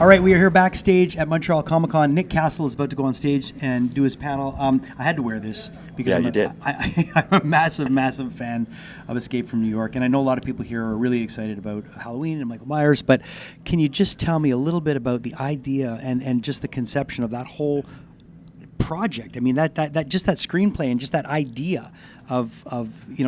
All right, we are here backstage at Montreal Comiccon. Nick Castle is about to go on stage and do his panel. I had to wear this because I'm a massive, massive fan of Escape from New York, and I know a lot of people here are really excited about Halloween and Michael Myers, but can you just tell me a little bit about the idea and just the conception of that whole project? I mean, that just that screenplay and just that idea of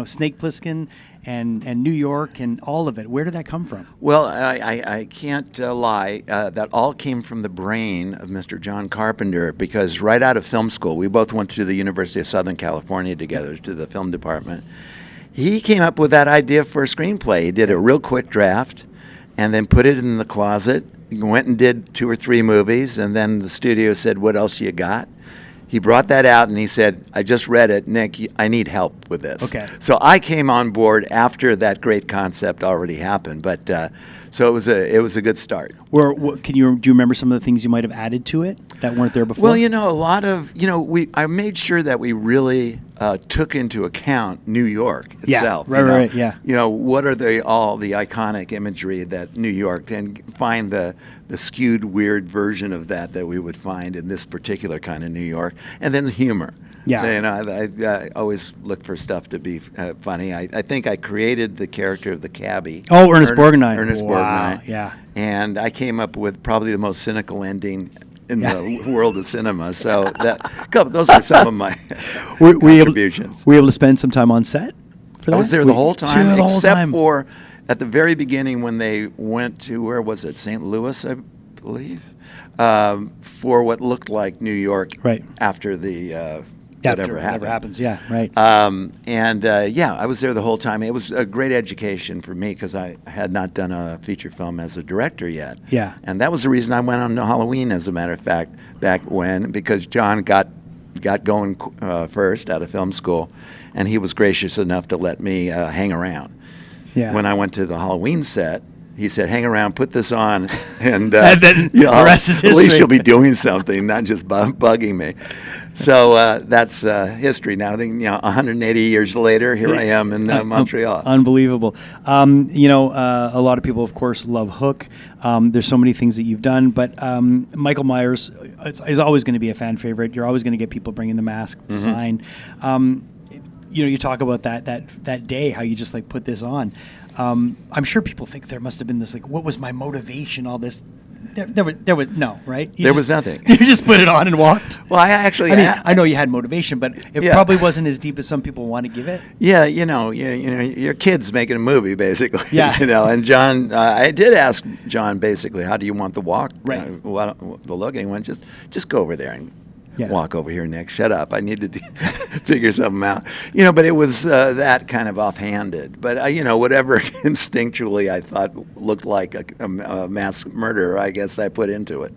Snake Plissken and New York and all of it. Where did that come from? Well, I can't lie. That all came from the brain of Mr. John Carpenter, because right out of film school, we both went to the University of Southern California together to the film department. He came up with that idea for a screenplay. He did a real quick draft and then put it in the closet. He went and did 2 or 3 movies, and then the studio said, "What else you got?" He brought that out and he said, "I just read it, Nick, I need help with this." Okay. So I came on board after that great concept already happened, but so it was a good start. Do you remember some of the things you might have added to it that weren't there before? Well, a lot of I made sure that we really took into account New York itself. Yeah, right, yeah. What are all the iconic imagery that New York, and find the skewed, weird version of that we would find in this particular kind of New York, and then the humor. Yeah. I always look for stuff to be funny. I think I created the character of the cabbie. Oh, Ernest Borgnine. Ernest Borgnine. Yeah. And I came up with probably the most cynical ending in the world of cinema. So those are some of my contributions. Were you able to spend some time on set for that? I was there the whole time, except for at the very beginning when they went to, where was it, St. Louis, I believe, for what looked like New York after the whatever happens. Yeah, right. I was there the whole time. It was a great education for me because I had not done a feature film as a director yet. Yeah. And that was the reason I went on to Halloween, as a matter of fact, back when, because John got going first out of film school, and he was gracious enough to let me hang around. Yeah. When I went to the Halloween set, he said, "Hang around, put this on, and, and then the rest is history. At least you'll be doing something, not just bugging me." So that's history now. 180 years later, here I am in Montreal. Unbelievable. A lot of people, of course, love Hook. There's so many things that you've done, but Michael Myers is always going to be a fan favorite. You're always going to get people bringing the mask sign. You talk about that day, how you just put this on. I'm sure people think there must have been this what was my motivation? All this. There was no, right? There was nothing. You just put it on and walked. Well, I know you had motivation, but it probably wasn't as deep as some people want to give it. Yeah, your kid's making a movie, basically. Yeah. And John, I did ask John, basically, how do you want the walk? Right. The look, and he went, just go over there and walk over here, Nick. Shut up. I need to figure something out. But it was that kind of offhanded. But, whatever instinctually I thought looked like a mass murder, I guess I put into it.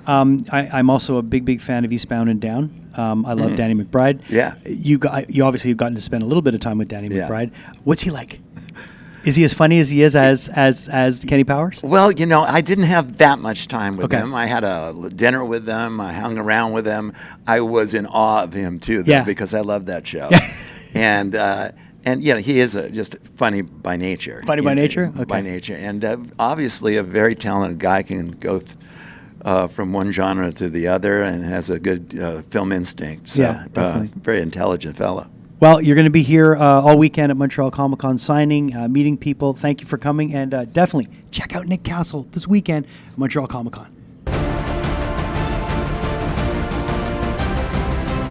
I'm also a big fan of Eastbound and Down. I love Danny McBride. Yeah. You obviously have gotten to spend a little bit of time with Danny McBride. What's he like? Is he as funny as he is as Kenny Powers? Well, I didn't have that much time with him. I had a dinner with him. I hung around with him. I was in awe of him too, because I love that show. And he is just funny by nature. Funny by nature? Okay. By nature, and obviously a very talented guy, can go from one genre to the other, and has a good film instinct. So, definitely. Very intelligent fellow. Well, you're going to be here all weekend at Montreal Comiccon signing, meeting people. Thank you for coming, and definitely check out Nick Castle this weekend at Montreal Comiccon.